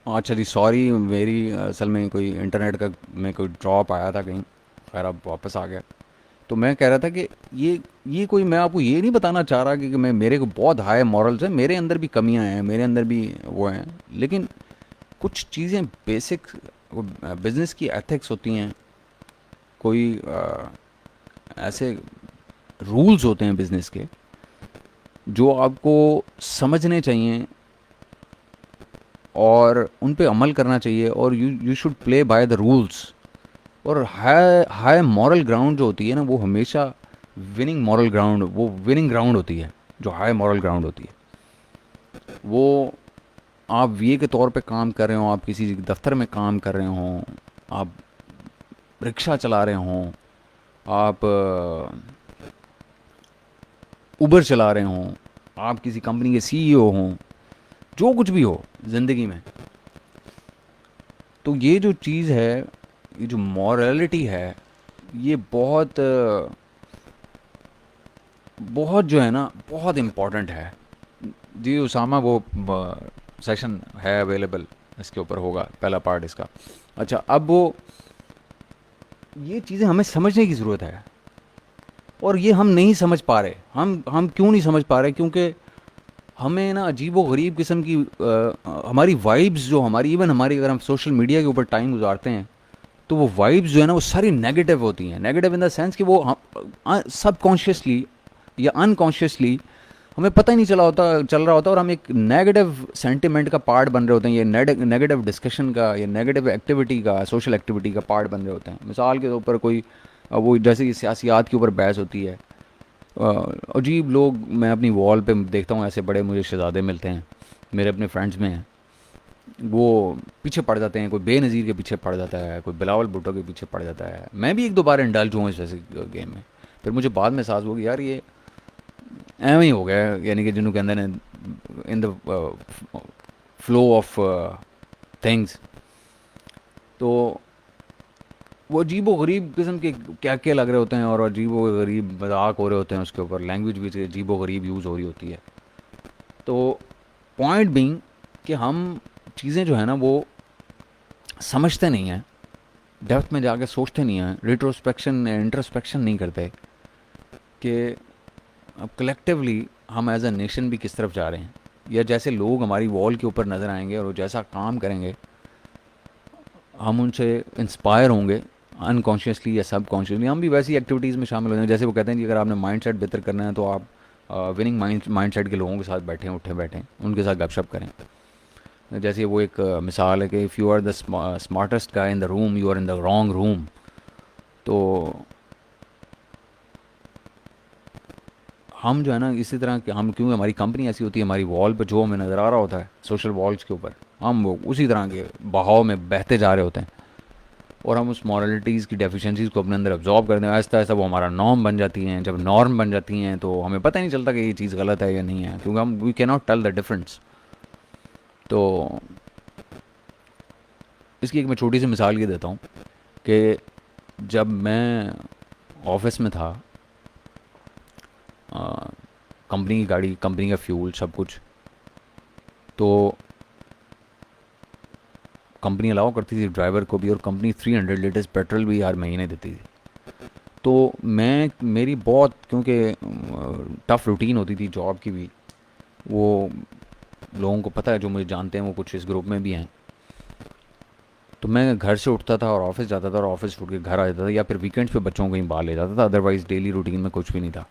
اچھا جی سوری، میری اصل میں کوئی انٹرنیٹ کا میں کوئی ڈراپ آیا تھا کہیں، خیر اب واپس آ گیا. تو میں کہہ رہا تھا کہ یہ کوئی، میں آپ کو یہ نہیں بتانا چاہ رہا کہ میں میرے کو بہت ہائی مورلز ہیں، میرے اندر بھی کمیاں ہیں، میرے اندر بھی وہ ہیں، لیکن کچھ چیزیں بیسک بزنس کی ایتھکس ہوتی ہیں، کوئی ایسے رولز ہوتے ہیں بزنس کے جو آپ کو سمجھنے چاہیے اور ان پہ عمل کرنا چاہیے، اور you should play by the rules. اور ہائی مورل گراؤنڈ جو ہوتی ہے نا، وہ ہمیشہ وننگ مورل گراؤنڈ، وہ وننگ گراؤنڈ ہوتی ہے. جو ہائی مورل گراؤنڈ ہوتی ہے وہ، آپ وی اے کے طور پہ کام کر رہے ہوں، آپ کسی دفتر میں کام کر رہے ہوں، آپ رکشہ چلا رہے ہوں، آپ اوبر چلا رہے ہوں، آپ کسی کمپنی کے سی ای او ہوں، جو کچھ بھی ہو زندگی میں، تو یہ جو چیز ہے، یہ جو مورالٹی ہے، یہ بہت بہت جو ہے نا بہت امپورٹنٹ ہے. جی اسامہ، وہ سیشن ہے اویلیبل، اس کے اوپر ہوگا پہلا پارٹ اس کا. اچھا، اب وہ یہ چیزیں ہمیں سمجھنے کی ضرورت ہے، اور یہ ہم نہیں سمجھ پا رہے. ہم کیوں نہیں سمجھ پا رہے؟ کیونکہ ہمیں نا عجیب و غریب قسم کی ہماری وائبز جو ہماری، ایون ہماری اگر ہم سوشل میڈیا کے اوپر ٹائم گزارتے ہیں تو وہ وائبز جو ہے نا وہ ساری نیگیٹو ہوتی ہیں. نیگیٹو ان دا سینس کہ وہ سب کانشیسلی یا انکانشیسلی ہمیں پتہ ہی نہیں چل رہا ہوتا، اور ہم ایک نیگیٹو سینٹیمنٹ کا پارٹ بن رہے ہوتے ہیں، یہ نیگیٹو ڈسکشن کا یا نیگیٹو ایکٹیویٹی کا، سوشل ایکٹیویٹی کا پارٹ بن رہے ہوتے ہیں. مثال کے طور پر کوئی وہ جیسے کہ سیاسیات کے اوپر بحث ہوتی ہے، عجیب لوگ میں اپنی وال پہ دیکھتا ہوں، ایسے بڑے مجھے شہزادے ملتے ہیں، میرے اپنے فرینڈز میں ہیں، وہ پیچھے پڑ جاتے ہیں، کوئی بے نظیر کے پیچھے پڑ جاتا ہے، کوئی بلاول بھٹو کے پیچھے پڑ جاتا ہے. میں بھی ایک دو بار انڈلج ہوں اس ویسے گیم میں. پھر مجھے بعد میں احساس ہوا کہ یار یہ ایویں ہی ہو گیا، یعنی کہ جنہوں کہتے ہیں ان دا فلو آف تھنگس. تو وہ عجیب و غریب قسم کے کیا کیا لگ رہے ہوتے ہیں، اور عجیب و غریب مذاق ہو رہے ہوتے ہیں، اس کے اوپر لینگویج بھی عجیب و غریب یوز ہو رہی ہوتی ہے. تو پوائنٹ بینگ کہ ہم چیزیں جو ہے نا وہ سمجھتے نہیں ہیں، ڈیپتھ میں جا کے سوچتے نہیں ہیں، ریٹروسپیکشن انٹرسپیکشن نہیں کرتے کہ اب کلیکٹیولی ہم ایز اے نیشن بھی کس طرف جا رہے ہیں، یا جیسے لوگ ہماری وال کے اوپر نظر آئیں گے اور وہ جیسا کام کریں گے ہم ان سے انسپائر ہوں گے انکانشیسلی یا سب کانشیسلی. ہم بھی ویسی ایکٹیویٹیز میں شامل ہو جائیں. جیسے وہ کہتے ہیں کہ اگر آپ نے مائنڈ سیٹ بہتر کرنا ہے تو آپ وننگ مائنڈ سیٹ کے لوگوں کے ساتھ بیٹھیں، اٹھیں بیٹھیں، ان کے ساتھ گپ شپ کریں. جیسے وہ ایک مثال ہے کہ if you are the smartest guy in the room, you are in the wrong room. تو ہم جو ہے نا اسی طرح کہ ہم، کیونکہ ہماری کمپنی ایسی ہوتی ہے، ہماری وال پہ جو ہمیں نظر آ رہا ہوتا ہے سوشل والس کے اوپر، ہم وہ اسی طرح کے بہاؤ میں بہتے جا رہے ہوتے ہیں، اور ہم اس مورالٹیز کی ڈیفیشنسیز کو اپنے اندر ابزارب کرتے ہیں. آہستہ آہستہ وہ ہمارا نارم بن جاتی ہیں. جب نارم بن جاتی ہیں تو ہمیں پتہ ہی نہیں چلتا کہ یہ چیز غلط ہے یا نہیں ہے، کیونکہ ہم وی کی ناٹ ٹیل دا ڈفرینس. تو اس کی ایک میں چھوٹی سی مثال یہ دیتا ہوں کہ جب میں آفس میں تھا، کمپنی کی گاڑی، کمپنی کا فیول، سب کچھ تو کمپنی الاؤ کرتی تھی ڈرائیور کو بھی، اور کمپنی 300 لیٹرز پیٹرول بھی ہر مہینے دیتی تھی. تو میری بہت، کیونکہ ٹف روٹین ہوتی تھی جاب کی بھی، وہ لوگوں کو پتہ ہے جو مجھے جانتے ہیں، وہ کچھ اس گروپ میں بھی ہیں. تو میں گھر سے اٹھتا تھا اور آفس جاتا تھا، اور آفس اٹھ کے گھر آ جاتا تھا، یا پھر ویکینڈس پہ بچوں کو کہیں باہر لے جاتا تھا. ادروائز ڈیلی روٹین میں کچھ بھی نہیں تھا.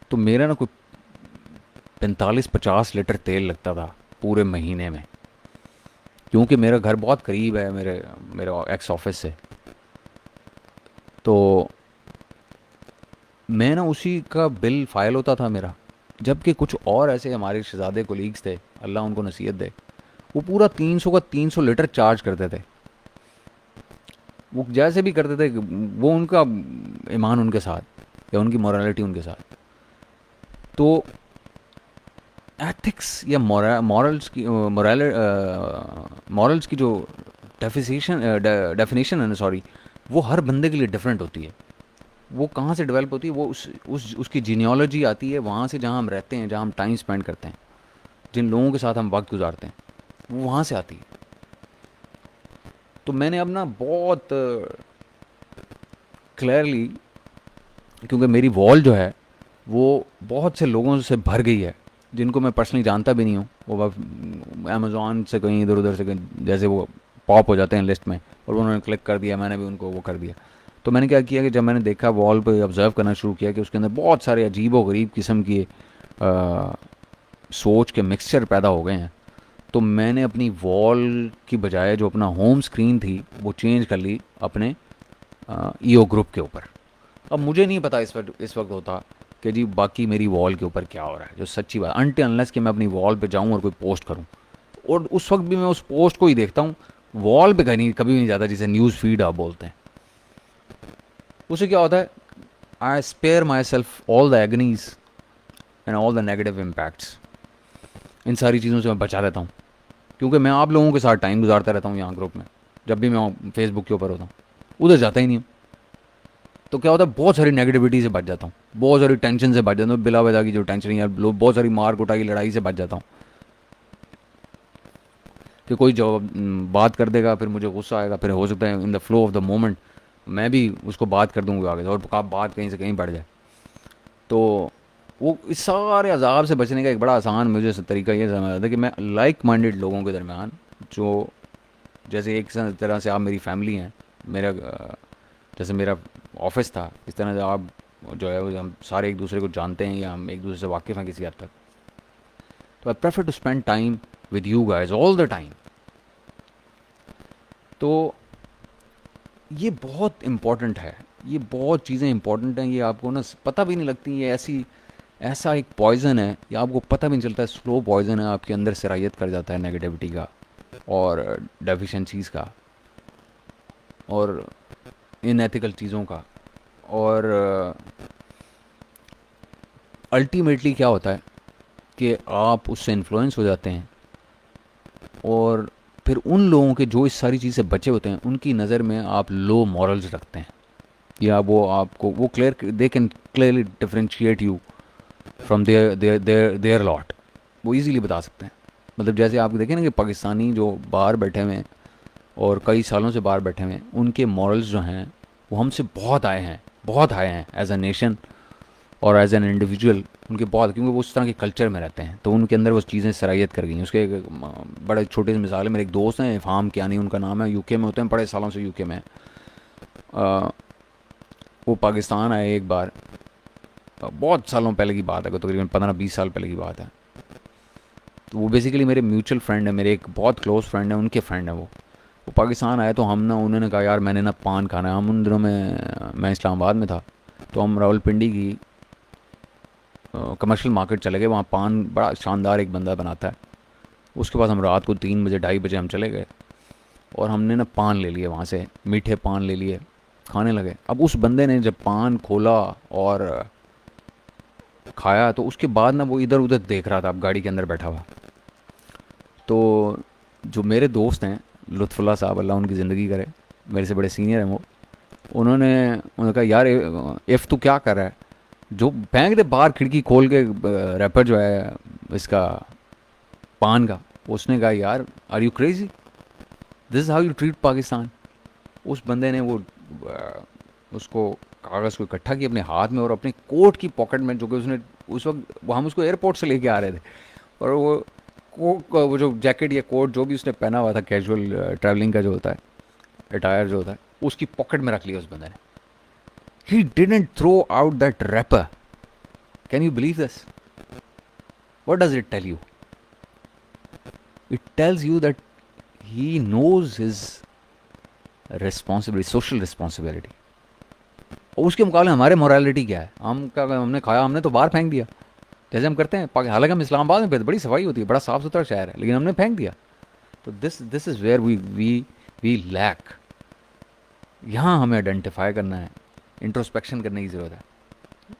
تو میرا نا کوئی 45-50 لیٹر تیل لگتا تھا پورے مہینے میں، کیونکہ میرا گھر بہت قریب ہے میرے ایکس آفس سے. تو میں نا اسی کا بل فائل ہوتا تھا میرا. جبکہ کچھ اور ایسے ہمارے شہزادے کولیگز تھے، اللہ ان کو نصیحت دے، وہ پورا 300 چارج کرتے تھے. وہ جیسے بھی کرتے تھے، وہ ان کا ایمان ان کے ساتھ، یا ان کی مورالٹی ان کے ساتھ. تو ایتھکس یا مورلس کی جو ڈیفینیشن ہے نا، سوری، وہ ہر بندے کے لیے ڈفرینٹ ہوتی ہے. وہ کہاں سے ڈیولپ ہوتی ہے؟ وہ اس کی جینیالوجی آتی ہے وہاں سے، جہاں ہم رہتے ہیں، جہاں ہم ٹائم اسپینڈ کرتے ہیں، جن لوگوں کے ساتھ ہم وقت گزارتے ہیں، وہ وہاں سے آتی ہے. تو میں نے اب نا بہت کلیئرلی، کیونکہ میری وال جو ہے وہ بہت سے لوگوں سے بھر گئی ہے جن کو میں پرسنلی جانتا بھی نہیں ہوں، وہ بس امیزون سے کہیں ادھر ادھر سے کہیں جیسے وہ پاپ ہو جاتے ہیں لسٹ میں، اور انہوں نے کلک کر دیا، میں نے بھی ان کو وہ کر دیا. تو میں نے کیا کیا کہ جب میں نے دیکھا وال پہ آبزرو کرنا شروع کیا کہ اس کے اندر بہت سارے عجیب و غریب قسم کی سوچ کے مکسچر پیدا ہو گئے ہیں، تو میں نے اپنی وال کی بجائے جو اپنا ہوم اسکرین تھی وہ چینج کر لی اپنے ای او گروپ کے اوپر. اب مجھے نہیں پتا اس وقت ہوتا کہ جی باقی میری وال کے اوپر کیا ہو رہا ہے، جو سچی بات انٹی انلیس کہ میں اپنی وال پہ جاؤں اور کوئی پوسٹ کروں، اور اس وقت بھی میں اس پوسٹ کو ہی دیکھتا ہوں، وال پہ کبھی نہیں جاتا جسے نیوز فیڈ آپ بولتے ہیں. اسے کیا ہوتا ہے، I spare myself all the agonies and all the negative impacts. ان ساری چیزوں سے میں بچا رہتا ہوں، کیونکہ میں آپ لوگوں کے ساتھ ٹائم گزارتا رہتا ہوں یہاں گروپ میں. جب بھی میں فیس بک کے اوپر ہوتا ہوں ادھر جاتا ہی نہیں ہوں، تو کیا ہوتا ہے بہت ساری نیگیٹیوٹی سے بچ جاتا ہوں، بہت ساری ٹینشن سے بچ جاتا ہوں، بلا وجہ کی جو ٹینشن ہے، بہت ساری مار کٹائی لڑائی سے بچ جاتا ہوں کہ کوئی جو بات کر دے گا پھر مجھے غصہ آئے گا، پھر ہو سکتا ہے in the flow of the moment میں بھی اس کو بات کر دوں گا آگے، اور بات کہیں سے کہیں بڑھ جائے. تو وہ اس سارے عذاب سے بچنے کا ایک بڑا آسان مجھے طریقہ یہ سمجھ آتا ہے کہ میں لائک مائنڈیڈ لوگوں کے درمیان، جو جیسے ایک طرح سے آپ میری فیملی ہیں، میرا جیسے میرا آفس تھا، اس طرح سے آپ جو ہے ہم سارے ایک دوسرے کو جانتے ہیں یا ہم ایک دوسرے سے واقف ہیں کسی حد تک. تو I prefer to spend time with you guys all the time. تو یہ بہت امپورٹنٹ ہے، یہ بہت چیزیں امپورٹنٹ ہیں، یہ آپ کو نا پتہ بھی نہیں لگتی. یہ ایسا ایک پوائزن ہے، یہ آپ کو پتہ بھی نہیں چلتا ہے، سلو پوائزن ہے، آپ کے اندر سرایت کر جاتا ہے نیگیٹیوٹی کا اور ڈیفیشنسیز کا اور ان ایتھیکل چیزوں کا. اور الٹیمیٹلی کیا ہوتا ہے کہ آپ اس سے انفلوئنس ہو جاتے ہیں، اور پھر ان لوگوں کے جو اس ساری چیز سے بچے ہوتے ہیں ان کی نظر میں آپ لو مورلز رکھتے ہیں، یا وہ آپ کو وہ they can clearly differentiate you from their lot. وہ ایزیلی بتا سکتے ہیں. مطلب جیسے آپ دیکھیں نا کہ پاکستانی جو باہر بیٹھے ہوئے ہیں اور کئی سالوں سے باہر بیٹھے ہوئے ہیں، ان کے مورلز جو ہیں وہ ہم سے بہت آئے ہیں ایز اے نیشن اور ایز این انڈیویجول. ان کے بہت، کیونکہ وہ اس طرح کے کلچر میں رہتے ہیں تو ان کے اندر وہ چیزیں سرایت کر گئی ہیں. اس کے ایک بڑے چھوٹے سے مثال ہے، میرے ایک دوست ہیں افہام کیانی ان کا نام ہے، یو کے میں ہوتے ہیں، بڑے سالوں سے یو کے میں. وہ پاکستان آئے ایک بار، بہت سالوں پہلے کی بات ہے، تقریباً 15-20 سال پہلے کی بات ہے. تو وہ بیسیکلی میرے میوچل فرینڈ ہیں، میرے ایک بہت کلوز فرینڈ ہیں، ان کے فرینڈ ہیں. وہ پاکستان آئے تو انہوں نے کہا یار میں نے نا پان کھانا ہے. ہم ان دنوں میں اسلام آباد میں تھا، تو ہم راول پنڈی کی کمرشل مارکیٹ چلے گئے. وہاں پان بڑا شاندار ایک بندہ بناتا ہے، اس کے پاس ہم رات کو 3 بجے 2:30 بجے ہم چلے گئے، اور ہم نے نا پان لے لیے وہاں سے، میٹھے پان لے لیے، کھانے لگے. اب اس بندے نے جب پان کھولا اور کھایا تو اس کے بعد نا وہ ادھر ادھر دیکھ رہا تھا، اب گاڑی کے اندر بیٹھا ہوا. تو جو میرے دوست ہیں لطف اللہ صاحب، اللہ ان کی زندگی کرے، میرے سے بڑے سینئر ہیں وہ، انہوں نے کہا یار ایف تو کیا کر رہا ہے، جو پھینک دے باہر کھڑکی کھول کے ریپر جو ہے اس کا پان کا. اس نے کہا یار are you crazy, this is how you treat Pakistan. اس بندے نے وہ اس کو کاغذ کو اکٹھا کیا اپنے ہاتھ میں اور اپنے کوٹ کی پاکٹ میں، جو کہ اس نے اس وقت ہم اس کو ایئرپورٹ سے لے کے آ رہے تھے، اور وہ جو جیکٹ یا کوٹ جو بھی اس نے پہنا ہوا تھا کیجول ٹریولنگ کا جو ہوتا ہے اٹائر جو ہوتا ہے، اس کی پاکٹ میں رکھ لیا اس بندے نے. He didn't throw out that wrapper. Can you believe this? What does it tell you? It tells you that he knows his responsibility, social responsibility. اور اس کے مقابلے ہمارے morality کیا ہے؟ ہم نے کھایا، ہم نے تو باہر پھینک دیا جیسے ہم کرتے ہیں. حالانکہ ہم اسلام آباد میں بڑی صفائی ہوتی ہے، بڑا صاف ستھرا شہر ہے، لیکن ہم نے پھینک دیا. تو this is where we lack. یہاں ہمیں آئیڈینٹیفائی کرنا ہے، انٹروسپیکشن کرنے کی ضرورت ہے،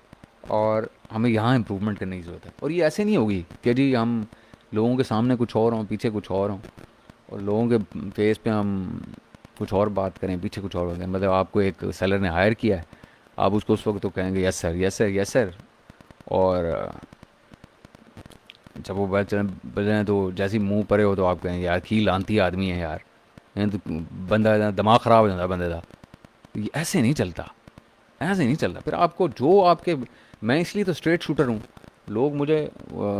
اور ہمیں یہاں امپروومنٹ کرنے کی ضرورت ہے. اور یہ ایسے نہیں ہوگی کہ جی ہم لوگوں کے سامنے کچھ اور ہوں، پیچھے کچھ اور ہوں، اور لوگوں کے فیس پہ ہم کچھ اور بات کریں، پیچھے کچھ اور ہوتے ہیں. مطلب آپ کو ایک سیلر نے ہائر کیا ہے، آپ اس کو اس وقت تو کہیں گے یس سر یس سر یس سر، اور جب وہ بچیں تو جیسی منہ پرے ہو تو آپ کہیں گے یار کی لانتی آدمی ہے یار، بندہ دماغ خراب ہو جاتا بندے کا. یہ ایسے نہیں چلتا, ایسے نہیں چلتا. پھر آپ کو جو آپ کے, میں اس لیے تو اسٹریٹ شوٹر ہوں. لوگ مجھے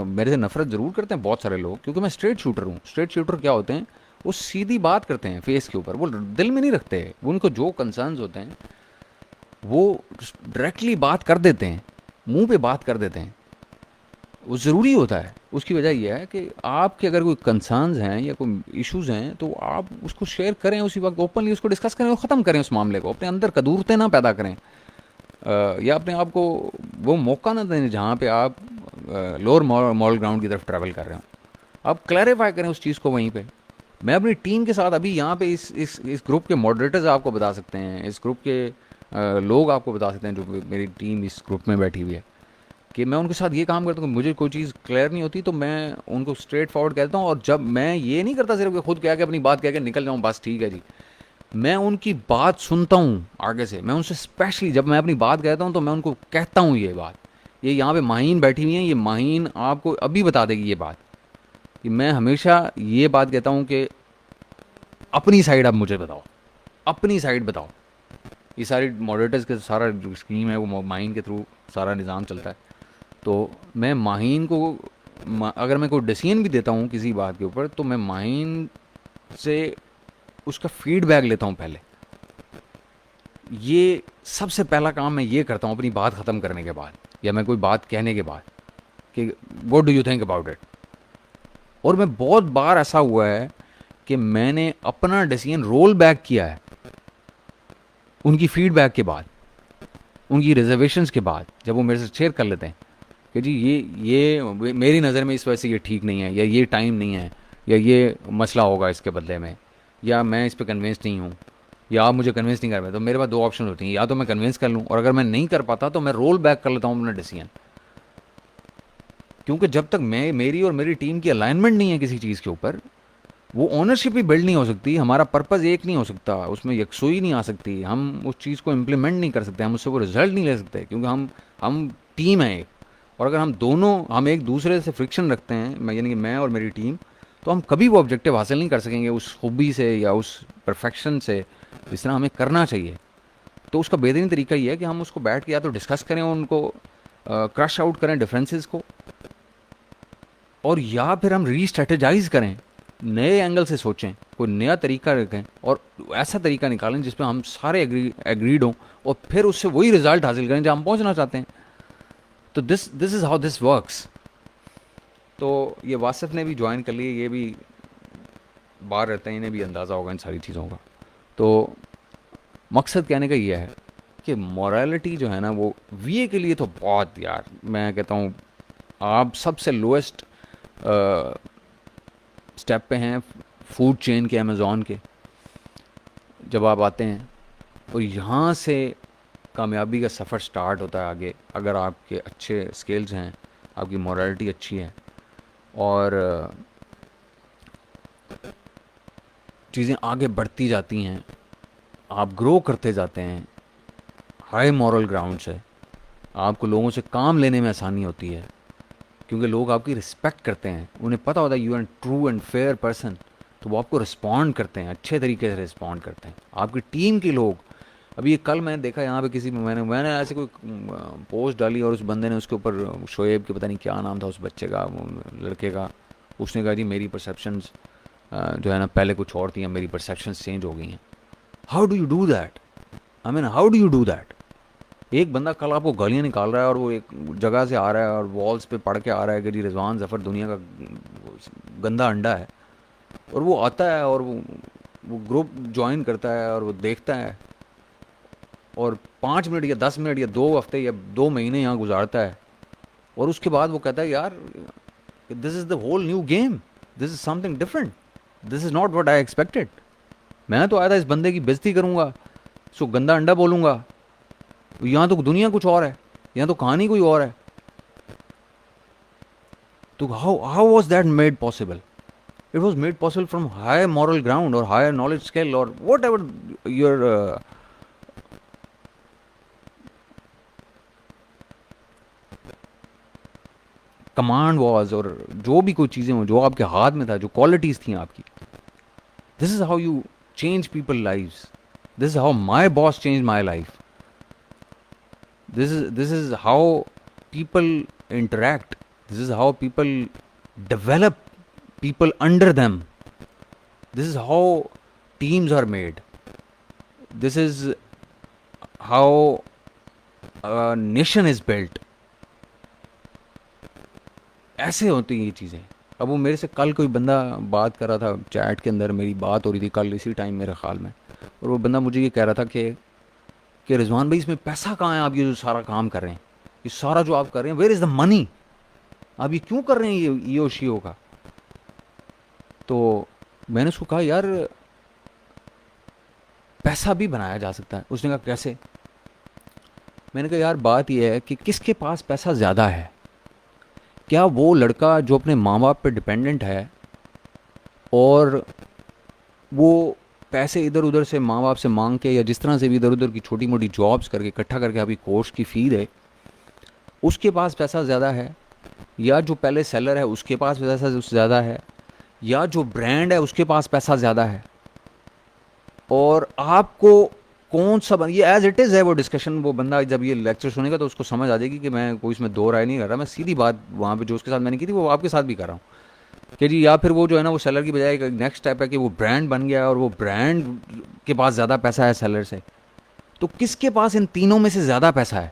میرے سے نفرت ضرور کرتے ہیں بہت سارے لوگ, کیونکہ میں اسٹریٹ شوٹر ہوں. اسٹریٹ شوٹر کیا ہوتے ہیں, وہ سیدھی بات کرتے ہیں فیس کے اوپر, وہ دل میں نہیں رکھتے. ان کو جو کنسرنز ہوتے ہیں وہ ڈائریکٹلی بات کر دیتے ہیں, منہ پہ بات کر دیتے ہیں. وہ ضروری ہوتا ہے. اس کی وجہ یہ ہے کہ آپ کے اگر کوئی کنسرنز ہیں یا کوئی ایشوز ہیں تو آپ اس کو شیئر کریں اسی وقت, اوپنلی اس کو ڈسکس کریں اور ختم کریں اس معاملے کو. اپنے اندر کدورتیں نہ پیدا کریں, یا اپنے آپ کو وہ موقع نہ دیں جہاں پہ آپ لوور مورل گراؤنڈ کی طرف ٹریول کر رہے ہوں. آپ کلیریفائی کریں اس چیز کو وہیں پہ. میں اپنی ٹیم کے ساتھ ابھی یہاں پہ اس گروپ کے ماڈریٹرز آپ کو بتا سکتے ہیں, اس گروپ کے لوگ آپ کو بتا سکتے ہیں جو میری ٹیم اس گروپ میں بیٹھی ہوئی ہے, کہ میں ان کے ساتھ یہ کام کرتا ہوں کہ مجھے کوئی چیز کلیئر نہیں ہوتی تو میں ان کو اسٹریٹ فارورڈ کہتا ہوں. اور جب میں یہ نہیں کرتا صرف کہ خود کہہ کے اپنی بات کہہ کے نکل جاؤں بس ٹھیک ہے جی, میں ان کی بات سنتا ہوں آگے سے. میں ان سے اسپیشلی جب میں اپنی بات کہتا ہوں تو میں ان کو کہتا ہوں یہ بات. یہ یہاں پہ ماہین بیٹھی ہوئی ہیں, یہ ماہین آپ کو ابھی بتا دے گی یہ بات, کہ میں ہمیشہ یہ بات کہتا ہوں کہ اپنی سائڈ اب مجھے بتاؤ, اپنی سائڈ بتاؤ. یہ ساری ماڈریٹرز کے سارا جو اسکیم ہے وہ ماہین کے تھرو سارا نظام چلتا ہے. تو میں ماہین کو اگر میں کوئی ڈیسیژن بھی دیتا ہوں کسی بات کے اوپر تو میں ماہین سے اس کا فیڈ بیک لیتا ہوں پہلے. یہ سب سے پہلا کام میں یہ کرتا ہوں اپنی بات ختم کرنے کے بعد یا میں کوئی بات کہنے کے بعد, کہ what do you think about it. اور میں بہت بار ایسا ہوا ہے کہ میں نے اپنا ڈیسیژن رول بیک کیا ہے ان کی فیڈ بیک کے بعد, ان کی ریزرویشنز کے بعد, جب وہ میرے سے شیئر کر لیتے ہیں کہ جی یہ میری نظر میں اس وجہ سے یہ ٹھیک نہیں ہے, یا یہ ٹائم نہیں ہے, یا یہ مسئلہ ہوگا اس کے بدلے میں, یا میں اس پہ کنونس نہیں ہوں, یا آپ مجھے کنونس نہیں کر پائے. تو میرے پاس دو آپشن ہوتی ہیں, یا تو میں کنونس کر لوں, اور اگر میں نہیں کر پاتا تو میں رول بیک کر لیتا ہوں اپنا ڈیسیژن. کیونکہ جب تک میری اور میری ٹیم کی الائنمنٹ نہیں ہے کسی چیز کے اوپر, وہ اونرشپ بھی بلڈ نہیں ہو سکتی, ہمارا پرپز ایک نہیں ہو سکتا, اس میں یکسوئی نہیں آ سکتی, ہم اس چیز کو امپلیمنٹ نہیں کر سکتے, ہم اس سے وہ رزلٹ نہیں لے سکتے, کیونکہ ہم ٹیم ہیں ایک. اور اگر ہم ایک دوسرے سے فرکشن رکھتے ہیں, یعنی کہ میں اور میری ٹیم, تو ہم کبھی وہ آبجیکٹیو حاصل نہیں کر سکیں گے اس خوبی سے یا اس پرفیکشن سے جس طرح ہمیں کرنا چاہیے. تو اس کا بہترین طریقہ یہ ہے کہ ہم اس کو بیٹھ کے یا تو ڈسکس کریں, ان کو کرش آؤٹ کریں ڈفرینسز کو, اور یا پھر ہم ری اسٹریٹجائز کریں, نئے اینگل سے سوچیں, کوئی نیا طریقہ رکھیں اور ایسا طریقہ نکالیں جس پہ ہم سارے ایگریڈ ہوں, اور پھر اس سے وہی رزلٹ حاصل کریں جہاں ہم پہنچنا چاہتے ہیں. تو this is how this works. تو یہ واسف نے بھی جوائن کر لیے, یہ بھی باہر رہتے ہیں, انہیں بھی اندازہ ہوگا ان ساری چیزوں کا. تو مقصد کہنے کا یہ ہے کہ مورالٹی جو ہے نا وہ وی اے کے لیے تو بہت, یار میں کہتا ہوں آپ سب سے لوئسٹ اسٹیپ پہ ہیں فوڈ چین کے, امیزون کے. جب آپ آتے ہیں اور یہاں سے کامیابی کا سفر سٹارٹ ہوتا ہے آگے, اگر آپ کے اچھے اسکلز ہیں, آپ کی مورالٹی اچھی ہے, اور چیزیں آگے بڑھتی جاتی ہیں, آپ گرو کرتے جاتے ہیں ہائی مورل گراؤنڈ سے. آپ کو لوگوں سے کام لینے میں آسانی ہوتی ہے, کیونکہ لوگ آپ کی رسپیکٹ کرتے ہیں, انہیں پتہ ہوتا ہے you are true and fair person, تو وہ آپ کو رسپونڈ کرتے ہیں, اچھے طریقے سے رسپونڈ کرتے ہیں. آپ کی ٹیم کے لوگ, ابھی یہ کل میں نے دیکھا یہاں پہ کسی میں نے ایسے کوئی پوسٹ ڈالی اور اس بندے نے اس کے اوپر شعیب کے پتہ نہیں کیا نام تھا اس بچے کا, لڑکے کا, اس نے کہا جی میری پرسیپشنز جو ہے نا پہلے کچھ اور تھیں, اب میری پرسیپشنز چینج ہو گئی ہیں. How do you do that, I mean how do you do that. ایک بندہ کل آپ کو گالیاں نکال رہا ہے اور وہ ایک جگہ سے آ رہا ہے اور والز پہ پڑھ کے آ رہا ہے کہ جی رضوان ظفر دنیا کا گندا انڈا ہے, اور وہ آتا ہے اور وہ گروپ جوائن کرتا ہے اور وہ دیکھتا ہے اور 5 منٹ یا 10 منٹ یا 2 ہفتے یا 2 مہینے یہاں گزارتا ہے, اور اس کے بعد وہ کہتا ہے یار this is the whole new game, this is something different, this is not what I expected. میں تو آیا تھا اس بندے کی بےزتی کروں گا, اس کو گندا انڈا بولوں گا, یہاں تو دنیا کچھ اور ہے, یہاں تو کہانی کوئی اور ہے. تو how was that made possible? It was made possible from high moral ground اور ہائر نالج اسکل اور what ever your command was, اور جو بھی کوئی چیزیں ہوں جو آپ کے ہاتھ میں تھا, جو کوالٹیز تھیں آپ کی. This is how you change people lives. This is how my boss changed my life. This is how people interact. This is how people develop people under them. This is how teams are made. This is how a nation is built. ایسے ہوتی ہیں یہ چیزیں. اب وہ میرے سے کل کوئی بندہ بات کر رہا تھا چیٹ کے اندر, میری بات ہو رہی تھی کل اسی ٹائم میرے خیال میں, اور وہ بندہ مجھے یہ کہہ رہا تھا کہ رضوان بھائی اس میں پیسہ کہاں ہے, آپ یہ جو سارا کام کر رہے ہیں, یہ سارا جو آپ کر رہے ہیں, ویئر از دا منی, آپ یہ کیوں کر رہے ہیں یہ اوشیو کا. تو میں نے اس کو کہا یار پیسہ بھی بنایا جا سکتا ہے. اس نے کہا کیسے؟ میں نے کہا یار بات یہ ہے کہ کس کے پاس پیسہ زیادہ ہے. کیا وہ لڑکا جو اپنے ماں باپ پہ ڈپینڈنٹ ہے اور وہ پیسے ادھر ادھر سے ماں باپ سے مانگ کے یا جس طرح سے بھی ادھر ادھر کی چھوٹی موٹی جابس کر کے اکٹھا کر کے ابھی کورس کی فی دے, اس کے پاس پیسہ زیادہ ہے, یا جو پہلے سیلر ہے اس کے پاس پیسہ زیادہ ہے, یا جو برانڈ ہے اس کے پاس پیسہ زیادہ ہے؟ اور آپ کو کون سا یہ ایز اٹ از ہے وہ ڈسکشن. وہ بندہ جب یہ لیکچر سنے گا تو اس کو سمجھ آ جائے گی کہ میں کوئی اس میں دو رائے نہیں کر رہا. میں سیدھی بات وہاں پہ جو اس کے ساتھ میں نے کی تھی وہ آپ کے ساتھ بھی کر رہا ہوں کہ جی, یا پھر وہ جو ہے نا وہ سیلر کی بجائے نیکسٹ اسٹیپ ہے کہ وہ برانڈ بن گیا اور وہ برانڈ کے پاس زیادہ پیسہ ہے سیلر سے. تو کس کے پاس ان تینوں میں سے زیادہ پیسہ ہے؟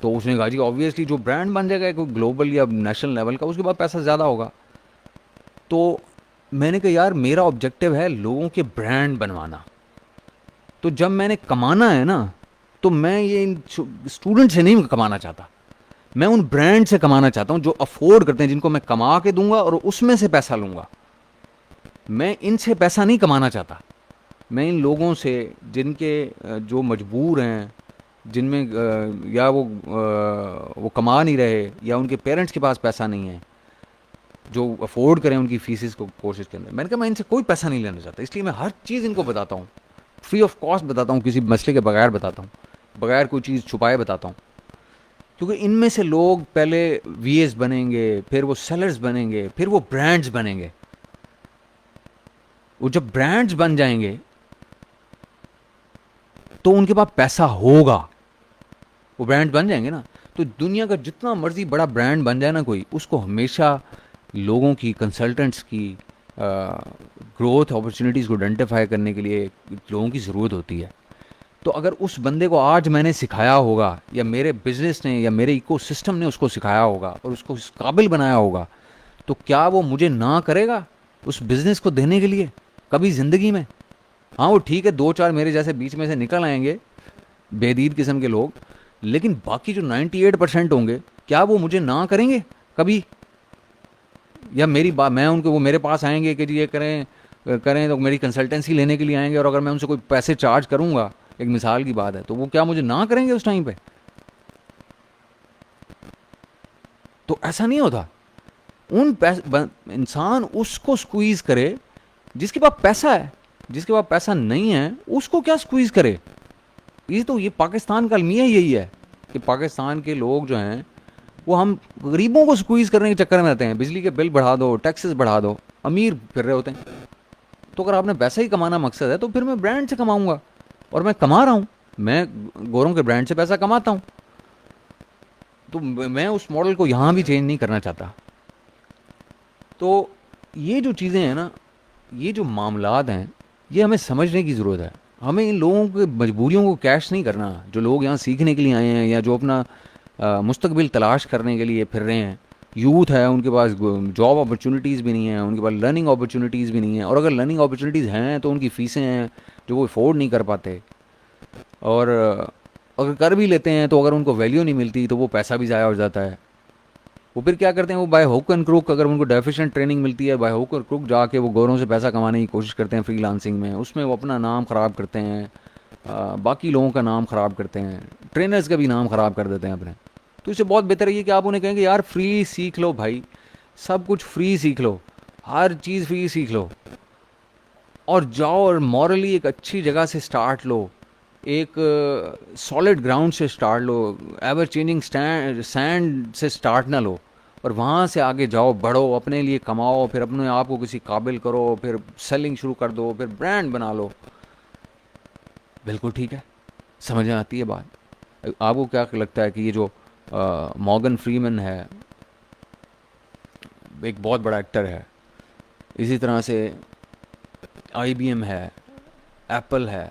تو اس نے کہا جی آبویسلی جو برانڈ بن جائے گا کوئی گلوبل یا نیشنل لیول کا, اس کے بعد پیسہ زیادہ ہوگا. تو میں نے کہا یار میرا آبجیکٹو ہے لوگوں کے برانڈ بنوانا. تو جب میں نے کمانا ہے نا تو میں یہ اسٹوڈنٹ سے نہیں کمانا چاہتا, میں ان برانڈ سے کمانا چاہتا ہوں جو افورڈ کرتے ہیں, جن کو میں کما کے دوں گا اور اس میں سے پیسہ لوں گا. میں ان سے پیسہ نہیں کمانا چاہتا, میں ان لوگوں سے جن کے جو مجبور ہیں, جن میں یا وہ کما نہیں رہے یا ان کے پیرنٹس کے پاس پیسہ نہیں ہے جو افورڈ کریں ان کی فیسز کو کورسز کے اندر. میں نے کہا میں ان سے کوئی پیسہ نہیں لینا چاہتا, اس لیے میں ہر چیز ان کو بتاتا ہوں, فری آف کاسٹ بتاتا ہوں, کسی مسئلے کے بغیر بتاتا ہوں, بغیر کوئی چیز چھپائے بتاتا ہوں. کیونکہ ان میں سے لوگ پہلے وی ایس بنیں گے, پھر وہ سیلرز بنیں گے, پھر وہ برانڈز بنیں گے. وہ جب برانڈز بن جائیں گے تو ان کے پاس پیسہ ہوگا, وہ برانڈ بن جائیں گے نا. تو دنیا کا جتنا مرضی بڑا برانڈ بن جائے نا کوئی, اس کو ہمیشہ لوگوں کی, کنسلٹنٹس کی گروتھ اپرچونیٹیز کو آئیڈینٹیفائی کرنے کے لیے لوگوں کی ضرورت ہوتی ہے. تو اگر اس بندے کو آج میں نے سکھایا ہوگا, یا میرے بزنس نے یا میرے ایکو سسٹم نے اس کو سکھایا ہوگا اور اس کو اس قابل بنایا ہوگا, تو کیا وہ مجھے نہ کرے گا اس بزنس کو دینے کے لیے کبھی زندگی میں؟ ہاں وہ ٹھیک ہے 2-4 میرے جیسے بیچ میں سے نکل آئیں گے بے دید قسم کے لوگ, لیکن باقی جو 98% ہوں گے کیا وہ مجھے نہ کریں گے کبھی؟ یا میری بات میں ان کو, وہ میرے پاس آئیں گے کہ جی یہ کریں تو میری کنسلٹنسی لینے کے لیے آئیں گے, اور اگر میں ان سے کوئی پیسے چارج کروں گا, ایک مثال کی بات ہے, تو وہ کیا مجھے نہ کریں گے اس ٹائم پہ؟ تو ایسا نہیں ہوتا. انسان اس کو سکویز کرے جس کے پاس پیسہ ہے, جس کے پاس پیسہ نہیں ہے اس کو کیا سکویز کرے. یہ پاکستان کا المیہ یہی ہے کہ پاکستان کے لوگ جو ہیں وہ ہم غریبوں کو سکویز کرنے کے چکر میں رہتے ہیں. بجلی کے بل بڑھا دو, ٹیکسز بڑھا دو, امیر پھر رہے ہوتے ہیں. تو اگر آپ نے پیسہ ہی کمانا مقصد ہے تو پھر میں برانڈ سے کماؤں گا, اور میں کما رہا ہوں, میں گوروں کے برانڈ سے پیسہ کماتا ہوں. تو میں اس ماڈل کو یہاں بھی چینج نہیں کرنا چاہتا. تو یہ جو چیزیں ہیں نا, یہ جو معاملات ہیں, یہ ہمیں سمجھنے کی ضرورت ہے. ہمیں ان لوگوں کی مجبوریوں کو کیش نہیں کرنا, جو لوگ یہاں سیکھنے کے لیے آئے ہیں یا جو اپنا مستقبل تلاش کرنے کے لیے پھر رہے ہیں. یوتھ ہے, ان کے پاس جاب اپرچونیٹیز بھی نہیں ہیں, ان کے پاس لرننگ اپرچونیٹیز بھی نہیں ہیں, اور اگر لرننگ اپرچونیٹیز ہیں تو ان کی فیسیں ہیں جو وہ افورڈ نہیں کر پاتے, اور اگر کر بھی لیتے ہیں تو اگر ان کو ویلیو نہیں ملتی تو وہ پیسہ بھی ضائع ہو جاتا ہے. وہ پھر کیا کرتے ہیں, وہ بائی ہوک اینڈ کروک, اگر ان کو ڈیفیشینٹ ٹریننگ ملتی ہے, بائی ہوک اینڈ کروک جا کے وہ گوروں سے پیسہ کمانے کی کوشش کرتے ہیں فری لانسنگ میں. اس میں وہ اپنا نام خراب کرتے ہیں, باقی لوگوں کا نام خراب کرتے ہیں, ٹرینرز کا بھی نام خراب کر دیتے ہیں اپنے. تو اس سے بہت بہتر ہے کہ آپ انہیں کہیں گے یار فری سیکھ لو بھائی, سب کچھ فری سیکھ لو, ہر چیز فری سیکھ لو, اور جاؤ اور مورلی ایک اچھی جگہ سے سٹارٹ لو, ایک سالڈ گراؤنڈ سے سٹارٹ لو, ایور چینجنگ سینڈ سے سٹارٹ نہ لو. اور وہاں سے آگے جاؤ، بڑھو، اپنے لیے کماؤ، پھر اپنے آپ کو کسی قابل کرو، پھر سیلنگ شروع کر دو، پھر برانڈ بنا لو. بالکل ٹھیک ہے، سمجھ میں آتی ہے بات. آپ کو کیا لگتا ہے کہ یہ جو مورگن فریمن ہے، ایک بہت بڑا ایکٹر ہے، اسی طرح سے آئی بی ایم ہے، ایپل ہے،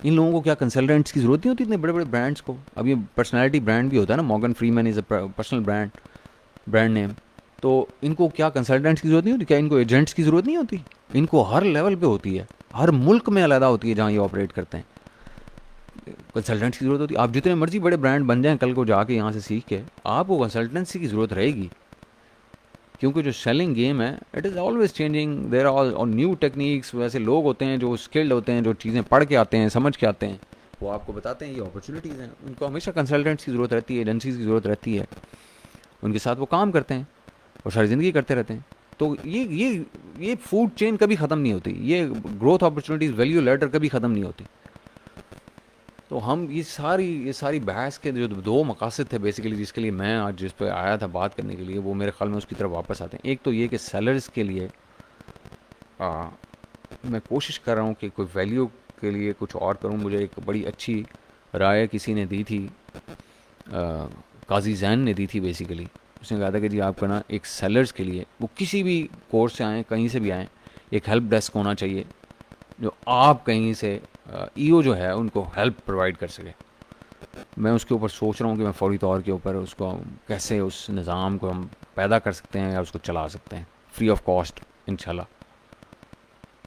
ان لوگوں کو کیا کنسلٹنٹس کی ضرورت نہیں ہوتی اتنے بڑے بڑے برانڈس کو؟ اب یہ پرسنالٹی برانڈ بھی ہوتا ہے نا، Morgan Freeman is a personal brand name. تو ان کو کیا کنسلٹنٹس کی ضرورت نہیں ہوتی؟ کیا ان کو ایجنٹس کی ضرورت نہیں ہوتی؟ ان کو ہر لیول پہ ہوتی ہے، ہر ملک میں علیحدہ ہوتی ہے جہاں یہ آپریٹ کرتے ہیں. کنسلٹنٹس کی ضرورت ہوتی ہے. آپ جتنے مرضی بڑے برانڈ بن جائیں کل کو جا کے یہاں سے سیکھ کے، آپ کو کنسلٹنسی کی ضرورت رہے گی، کیونکہ جو سیلنگ گیم ہے it is always changing. There are new techniques. ویسے لوگ ہوتے ہیں جو اسکلڈ ہوتے ہیں، جو چیزیں پڑھ کے آتے ہیں، سمجھ کے آتے ہیں، وہ آپ کو بتاتے ہیں یہ اپرچونیٹیز ہیں. ان کو ہمیشہ کنسلٹنٹس کی ضرورت رہتی ہے، ایجنسیز کی ضرورت رہتی ہے. ان کے ساتھ وہ کام کرتے ہیں اور ساری زندگی کرتے رہتے ہیں. تو یہ فوڈ چین کبھی ختم نہیں ہوتی. یہ گروتھ اپرچونیٹیز، ویلیو لیڈر کبھی ختم نہیں ہوتی. تو ہم یہ ساری بحث کے جو دو مقاصد تھے بیسیکلی، جس کے لیے میں آج جس پہ آیا تھا بات کرنے کے لیے، وہ میرے خیال میں اس کی طرف واپس آتے ہیں. ایک تو یہ کہ سیلرز کے لیے میں کوشش کر رہا ہوں کہ کوئی ویلیو کے لیے کچھ اور کروں. مجھے ایک بڑی اچھی رائے کسی نے دی تھی، قاضی زین نے دی تھی بیسیکلی. اس نے کہا تھا کہ جی آپ کا نا ایک سیلرز کے لیے، وہ کسی بھی کورس سے آئیں، کہیں سے بھی آئیں، ایک ہیلپ ڈیسک ہونا چاہیے جو آپ کہیں سے ای او جو ہے ان کو ہیلپ پرووائڈ کر سکے. میں اس کے اوپر سوچ رہا ہوں کہ میں فوری طور کے اوپر اس کو کیسے اس نظام کو ہم پیدا کر سکتے ہیں یا اس کو چلا سکتے ہیں فری آف کاسٹ انشاءاللہ.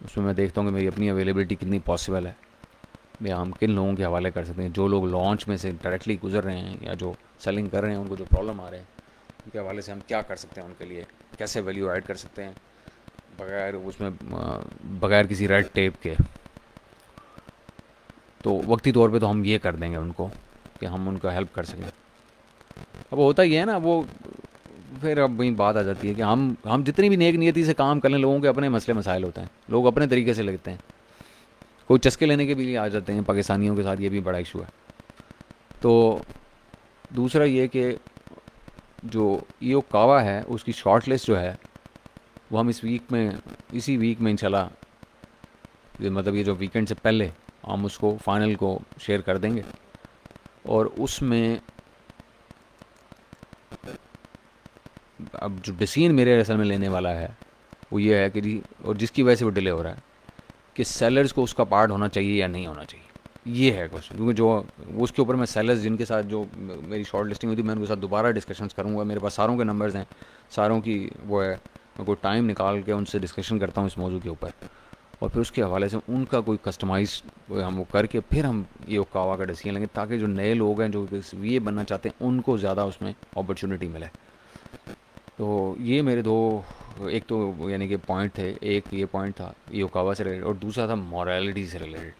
اس میں دیکھتا ہوں کہ میری اپنی اویلیبلٹی کتنی پاسبل ہے، یا ہم کن لوگوں کے حوالے کر سکتے ہیں جو لوگ لانچ میں سے ڈائریکٹلی گزر رہے ہیں یا جو سیلنگ کر رہے ہیں، ان کو جو پرابلم آ رہے ہیں ان کے حوالے سے ہم کیا کر سکتے ہیں، ان کے لیے کیسے ویلیو ایڈ کر سکتے ہیں بغیر اس میں بغیر کسی ریڈ ٹیپ کے. تو وقتی طور پہ تو ہم یہ کر دیں گے ان کو کہ ہم ان کا ہیلپ کر سکیں. اب ہوتا ہی ہے نا، وہ پھر اب وہی بات آ جاتی ہے کہ ہم جتنی بھی نیک نیتی سے کام کر لیں، لوگوں کے اپنے مسئلے مسائل ہوتے ہیں، لوگ اپنے طریقے سے لگتے ہیں. کوئی چسکے لینے کے بھی لیے آ جاتے ہیں. پاکستانیوں کے ساتھ یہ بھی بڑا ایشو ہے. تو دوسرا یہ کہ جو ایو کاوا ہے اس کی شارٹ لسٹ جو ہے وہ ہم اسی ویک میں انشاءاللہ، مطلب یہ جو ویکنڈ سے پہلے ہم اس کو فائنل کو شیئر کر دیں گے. اور اس میں اب جو ڈسیزن میرے اصل میں لینے والا ہے وہ یہ ہے کہ جی، اور جس کی وجہ سے وہ ڈیلے ہو رہا ہے، کہ سیلرز کو اس کا پارٹ ہونا چاہیے یا نہیں ہونا چاہیے. یہ ہے کوشچن. کیونکہ جو اس کے اوپر میں سیلرز جن کے ساتھ جو میری شارٹ لسٹنگ ہوتی ہے، میں ان کے ساتھ دوبارہ ڈسکشنز کروں گا. میرے پاس ساروں کے نمبرز ہیں، ساروں کی وہ ہے، میں کوئی ٹائم نکال کے ان سے ڈسکشن کرتا ہوں اس موضوع کے اوپر، اور پھر اس کے حوالے سے ان کا کوئی کسٹمائز ہم وہ کر کے پھر ہم یہ کاوا کا ڈیسیجن لیں گے، تاکہ جو نئے لوگ ہیں جو یہ بننا چاہتے ہیں ان کو زیادہ اس میں اپرچونٹی ملے. تو یہ میرے دو، ایک تو یعنی کہ پوائنٹ تھے. ایک یہ پوائنٹ تھا یہ کاوا سے ریلیٹڈ، اور دوسرا تھا مورالٹی سے ریلیٹڈ.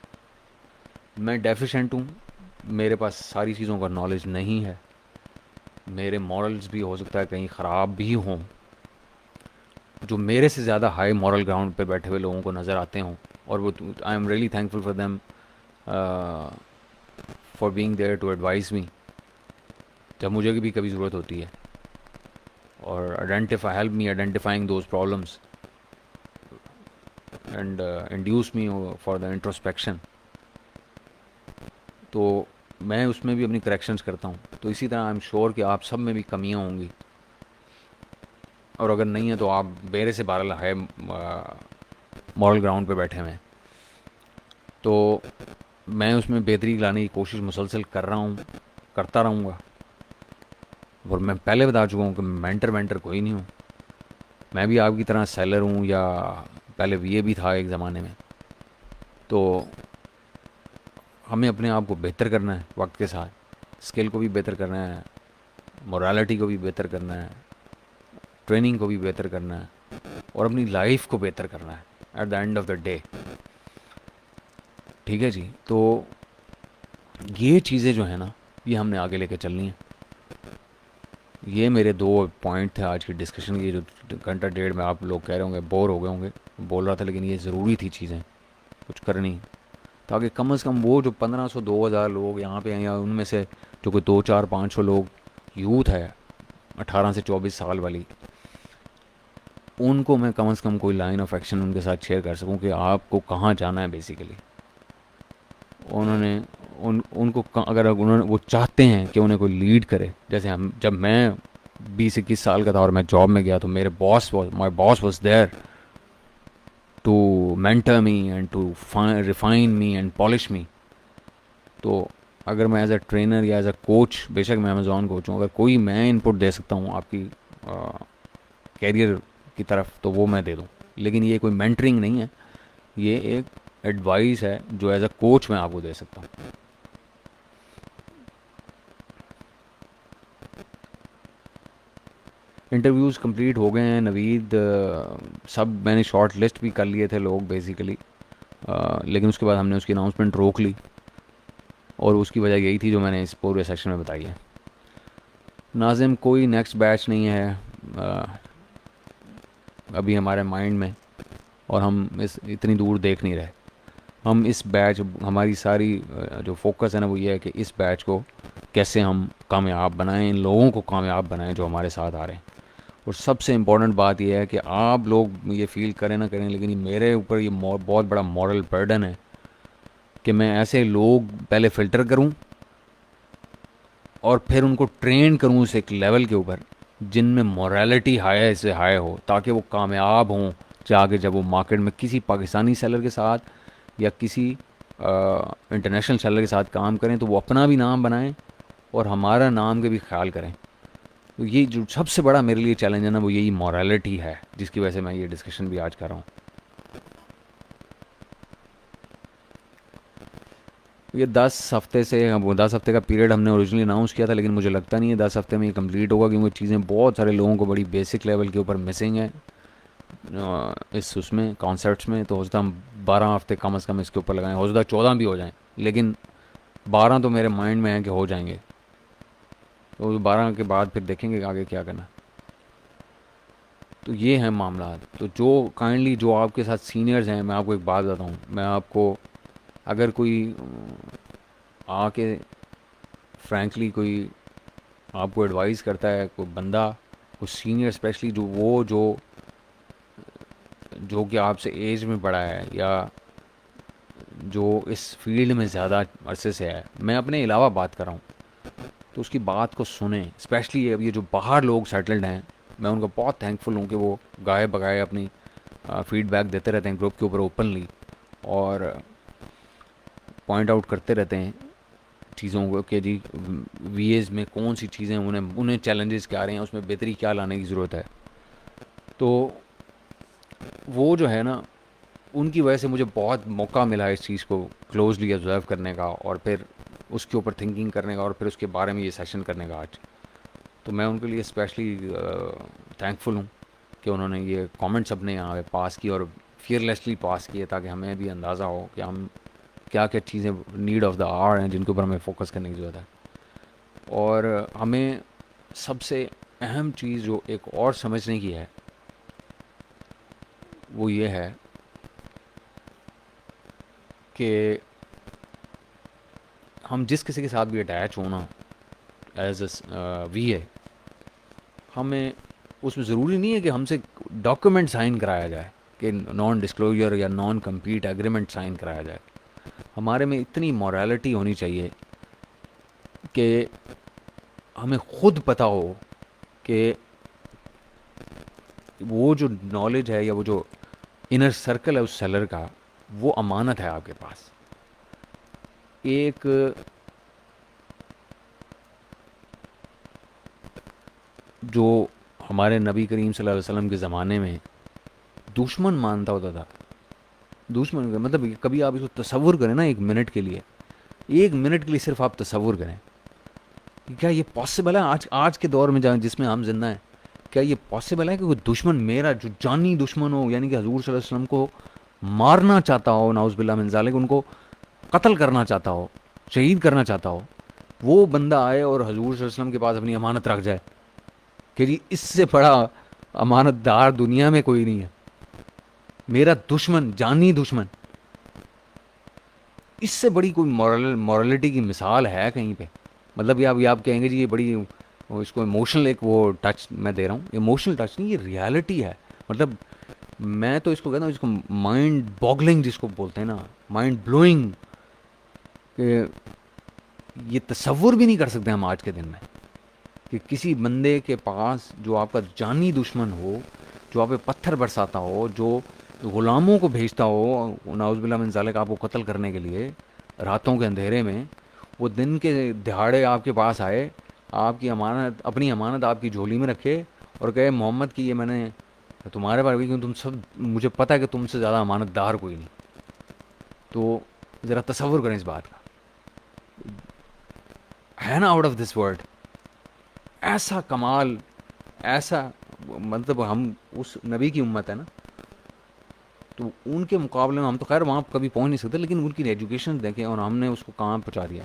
میں ڈیفیشینٹ ہوں، میرے پاس ساری چیزوں کا نالج نہیں ہے. میرے مورلز بھی ہو سکتا ہے کہیں خراب بھی ہوں، جو میرے سے زیادہ ہائی مورل گراؤنڈ پہ بیٹھے ہوئے لوگوں کو نظر آتے ہوں. اور وہ I am really thankful for them for being there to advise me جب مجھے بھی کبھی ضرورت ہوتی ہے، اور help me identifying those problems and induce me for the introspection. تو میں اس میں بھی اپنی کریکشنز کرتا ہوں. تو اسی طرح آئی ایم شیور کہ آپ سب میں بھی کمیاں ہوں گی، اور اگر نہیں ہے تو آپ میرے سے بہرحال ہے مورل گراؤنڈ پہ بیٹھے ہوئے ہیں. تو میں اس میں بہتری لانے کی کوشش مسلسل کر رہا ہوں، کرتا رہوں گا. اور میں پہلے بتا چکا ہوں کہ مینٹر کوئی نہیں ہوں. میں بھی آپ کی طرح سیلر ہوں، یا پہلے یہ بھی تھا ایک زمانے میں. تو ہمیں اپنے آپ کو بہتر کرنا ہے وقت کے ساتھ، اسکل کو بھی بہتر کرنا ہے، مورالٹی کو بھی بہتر کرنا ہے، ٹریننگ کو بھی بہتر کرنا ہے، اور اپنی لائف کو بہتر کرنا ہے at the end of the day. ٹھیک ہے جی. تو یہ چیزیں جو ہیں نا، یہ ہم نے آگے لے کے چلنی ہیں. یہ میرے دو پوائنٹ تھے آج کی ڈسکشن کی، جو گھنٹہ ڈیڑھ میں آپ لوگ کہہ رہے ہوں گے بور ہو گئے ہوں گے بول رہا تھا، لیکن یہ ضروری تھی چیزیں کچھ کرنی، تاکہ کم از کم وہ جو 1500 2000 لوگ یہاں پہ ہیں، یا ان میں سے جو کوئی 2 4 500 لوگ یوتھ ہے 18 سے 24 سال والی، ان کو میں کم از کم کوئی لائن آف ایکشن ان کے ساتھ شیئر کر سکوں کہ آپ کو کہاں جانا ہے بیسیکلی. انہوں نے ان کو اگر انہوں نے وہ چاہتے ہیں کہ انہیں کوئی لیڈ کرے، جیسے جب میں 20-21 سال کا تھا اور میں جاب میں گیا تو میرے my boss was there to mentor me and to refine me and polish me. تو اگر میں ایز اے ٹرینر یا ایز اے کوچ، بے شک میں امیزون کوچ ہوں، اگر کوئی میں ان پٹ دے سکتا ہوں آپ کی کیریئر کی طرف تو وہ میں دے دوں. لیکن یہ کوئی مینٹرنگ نہیں ہے، یہ ایک ایڈوائس ہے جو ایز اے کوچ میں آپ کو دے سکتا ہوں. انٹرویوز کمپلیٹ ہو گئے ہیں نوید، سب میں نے شارٹ لسٹ بھی کر لیے تھے لوگ بیسیکلی، لیکن اس کے بعد ہم نے اس کی اناؤنسمنٹ روک لی، اور اس کی وجہ یہی تھی جو میں نے اس پورے سیکشن میں بتائی ہے. ناظم کوئی نیکسٹ بیچ نہیں ہے ابھی ہمارے مائنڈ میں، اور ہم اتنی دور دیکھ نہیں رہے. ہم اس بیچ، ہماری ساری جو فوکس ہے نا وہ یہ ہے کہ اس بیچ کو کیسے ہم کامیاب بنائیں، ان لوگوں کو کامیاب بنائیں جو ہمارے ساتھ آ رہے ہیں. اور سب سے امپورٹنٹ بات یہ ہے کہ آپ لوگ یہ فیل کریں نہ کریں، لیکن یہ میرے اوپر یہ بہت بڑا مورل برڈن ہے کہ میں ایسے لوگ پہلے فلٹر کروں اور پھر ان کو ٹرین کروں اس ایک لیول کے اوپر جن میں مورالٹی ہائی سے ہائی ہو، تاکہ وہ کامیاب ہوں جا کے جب وہ مارکیٹ میں کسی پاکستانی سیلر کے ساتھ یا کسی انٹرنیشنل سیلر کے ساتھ کام کریں تو وہ اپنا بھی نام بنائیں اور ہمارا نام کے بھی خیال کریں. تو یہ جو سب سے بڑا میرے لیے چیلنج ہے نا وہ یہی مورالٹی ہے، جس کی وجہ سے میں یہ ڈسکشن بھی آج کر رہا ہوں. یہ 10 ہفتے سے، 10 ہفتے کا پیریڈ ہم نے اوریجنلی اناؤنس کیا تھا، لیکن مجھے لگتا نہیں ہے 10 ہفتے میں یہ کمپلیٹ ہوگا، کیونکہ چیزیں بہت سارے لوگوں کو بڑی بیسک لیول کے اوپر مسنگ ہیں اس میں کانسیپٹس میں. تو ہو سکتا ہم 12 ہفتے کم از کم اس کے اوپر لگائیں، ہو سکتا 14 بھی ہو جائیں، لیکن 12 تو میرے مائنڈ میں ہے کہ ہو جائیں گے. تو 12 کے بعد پھر دیکھیں گے آگے کیا کرنا. تو یہ ہیں معاملات. تو جو کائنڈلی جو آپ کے ساتھ سینئرز ہیں، میں آپ کو ایک بات بتاؤں، میں آپ کو اگر کوئی آ کے فرینکلی کوئی آپ کو ایڈوائز کرتا ہے، کوئی بندہ، کوئی سینئر اسپیشلی جو کہ آپ سے ایج میں بڑا ہے یا جو اس فیلڈ میں زیادہ عرصے سے ہے، میں اپنے علاوہ بات کر رہا ہوں، تو اس کی بات کو سنیں. اسپیشلی یہ جو باہر لوگ سیٹلڈ ہیں، میں ان کو بہت تھینکفل ہوں کہ وہ گائے بگائے اپنی فیڈ بیک دیتے رہتے ہیں گروپ کے اوپر اوپنلی، اور پوائنٹ آؤٹ کرتے رہتے ہیں چیزوں کو کہ جی وی ایز میں کون سی چیزیں انہیں چیلنجز کیا آ رہے ہیں، اس میں بہتری کیا لانے کی ضرورت ہے. تو وہ جو ہے نا، ان کی وجہ سے مجھے بہت موقع ملا اس چیز کو کلوزلی آبزرو کرنے کا، اور پھر اس کے اوپر تھنکنگ کرنے کا، اور پھر اس کے بارے میں یہ سیشن کرنے کا آج. تو میں ان کے لیے اسپیشلی تھینکفل ہوں کہ انہوں نے یہ کامنٹس اپنے یہاں پہ پاس کیے، اور فیئرلیسلی پاس کیے، تاکہ ہمیں بھی اندازہ ہو کہ ہم کیا کیا چیزیں نیڈ آف دا آر ہیں جن کے اوپر ہمیں فوکس کرنے کی ضرورت ہے. اور ہمیں سب سے اہم چیز جو ایک اور سمجھنے کی ہے وہ یہ ہے کہ ہم جس کسی کے ساتھ بھی اٹیچ ہونا ایز اے وی اے، ہمیں اس میں ضروری نہیں ہے کہ ہم سے ڈاکیومنٹ سائن کرایا جائے، کہ نان ڈسکلوجر یا نان کمپیٹ ایگریمنٹ سائن کرایا جائے. ہمارے میں اتنی مورالٹی ہونی چاہیے کہ ہمیں خود پتہ ہو کہ وہ جو نالج ہے یا وہ جو انر سرکل ہے اس سیلر کا، وہ امانت ہے آپ کے پاس. ایک جو ہمارے نبی کریم صلی اللہ علیہ وسلم کے زمانے میں دشمن مانتا ہوتا تھا، دشمن کا مطلب کبھی آپ اس کو تصور کریں نا، ایک منٹ کے لیے، ایک منٹ کے لیے صرف آپ تصور کریں کہ کیا یہ پاسبل ہے آج کے دور میں جس میں ہم زندہ ہیں، کیا یہ پاسبل ہے کہ کوئی دشمن میرا جو جانی دشمن ہو، یعنی کہ حضور صلی اللہ علیہ وسلم کو مارنا چاہتا ہو، نعوذ باللہ من ذالک، ان کو قتل کرنا چاہتا ہو، شہید کرنا چاہتا ہو، وہ بندہ آئے اور حضور صلی اللہ علیہ وسلم کے پاس اپنی امانت رکھ جائے کہ جی اس سے بڑا امانت دار دنیا میں کوئی نہیں ہے، میرا دشمن، جانی دشمن. اس سے بڑی کوئی مورالٹی کی مثال ہے کہیں پہ؟ مطلب یہ آپ کہیں گے جی یہ بڑی وہ اس کو ایموشنل ایک وہ ٹچ میں دے رہا ہوں. ایموشنل ٹچ نہیں، یہ ریالٹی ہے. مطلب میں تو اس کو کہتا ہوں، اس کو مائنڈ باگلنگ جس کو بولتے ہیں نا، مائنڈ بلوئنگ، کہ یہ تصور بھی نہیں کر سکتے ہم آج کے دن میں کہ کسی بندے کے پاس جو آپ کا جانی دشمن ہو، جو آپ پہ پتھر برساتا ہو، جو غلاموں کو بھیجتا ہو نعوذ باللہ من ذالک آپ کو قتل کرنے کے لیے راتوں کے اندھیرے میں، وہ دن کے دہاڑے آپ کے پاس آئے، آپ کی امانت، اپنی امانت آپ کی جھولی میں رکھے اور کہے محمد کی یہ میں نے تمہارے بارے میں، کیوں تم سب، مجھے پتہ ہے کہ تم سے زیادہ امانت دار کوئی نہیں. تو ذرا تصور کریں اس بات کا، ہے نا آؤٹ آف دس ورلڈ. ایسا کمال، ایسا، مطلب ہم اس نبی کی امت ہے نا، تو ان کے مقابلے میں ہم تو خیر وہاں کبھی پہنچ نہیں سکتے، لیکن ان کی ایجوکیشن دیکھیں اور ہم نے اس کو کہاں پہنچا دیا.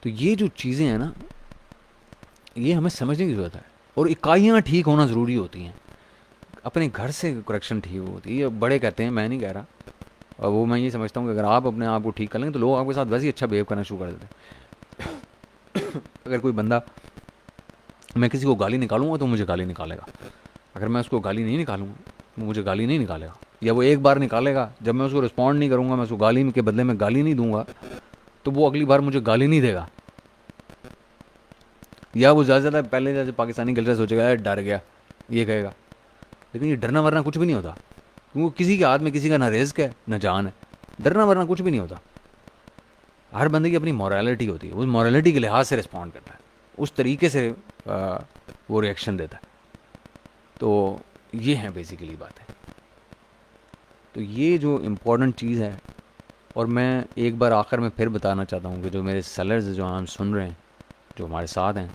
تو یہ جو چیزیں ہیں نا، یہ ہمیں سمجھنے کی ضرورت ہے. اور اکائیاں ٹھیک ہونا ضروری ہوتی ہیں، اپنے گھر سے کریکشن ٹھیک ہوتی ہے. یہ بڑے کہتے ہیں، میں نہیں کہہ رہا. اور وہ میں یہ سمجھتا ہوں کہ اگر آپ اپنے آپ کو ٹھیک کر لیں تو لوگ آپ کے ساتھ ویسے ہی اچھا بہیو کرنا شروع کر دیتے ہیں. اگر کوئی بندہ، میں کسی کو گالی نکالوں گا تو مجھے گالی نکالے گا، اگر میں اس کو گالی نہیں نکالوں گا وہ مجھے گالی نہیں نکالے گا. یا وہ ایک بار نکالے گا، جب میں اس کو رسپونڈ نہیں کروں گا، میں اس کو گالی کے بدلے میں گالی نہیں دوں گا، تو وہ اگلی بار مجھے گالی نہیں دے گا. یا وہ زیادہ سے زیادہ پہلے جیسے پاکستانی کلچر سوچے گا ڈر گیا، یہ کہے گا. لیکن یہ ڈرنا ورنا کچھ بھی نہیں ہوتا، کیونکہ کسی کے ہاتھ میں کسی کا نہ رزق ہے نہ جان ہے. ڈرنا ورنا کچھ بھی نہیں ہوتا. ہر بندے کی اپنی مورالٹی ہوتی ہے، اس مورالٹی کے لحاظ سے رسپونڈ کرتا ہے، اس طریقے سے وہ ریئیکشن دیتا ہے. تو یہ ہیں بیسیکلی باتیں. تو یہ جو امپورٹنٹ چیز ہے. اور میں ایک بار آخر میں پھر بتانا چاہتا ہوں کہ جو میرے سیلرز جو ہم سن رہے ہیں، جو ہمارے ساتھ ہیں،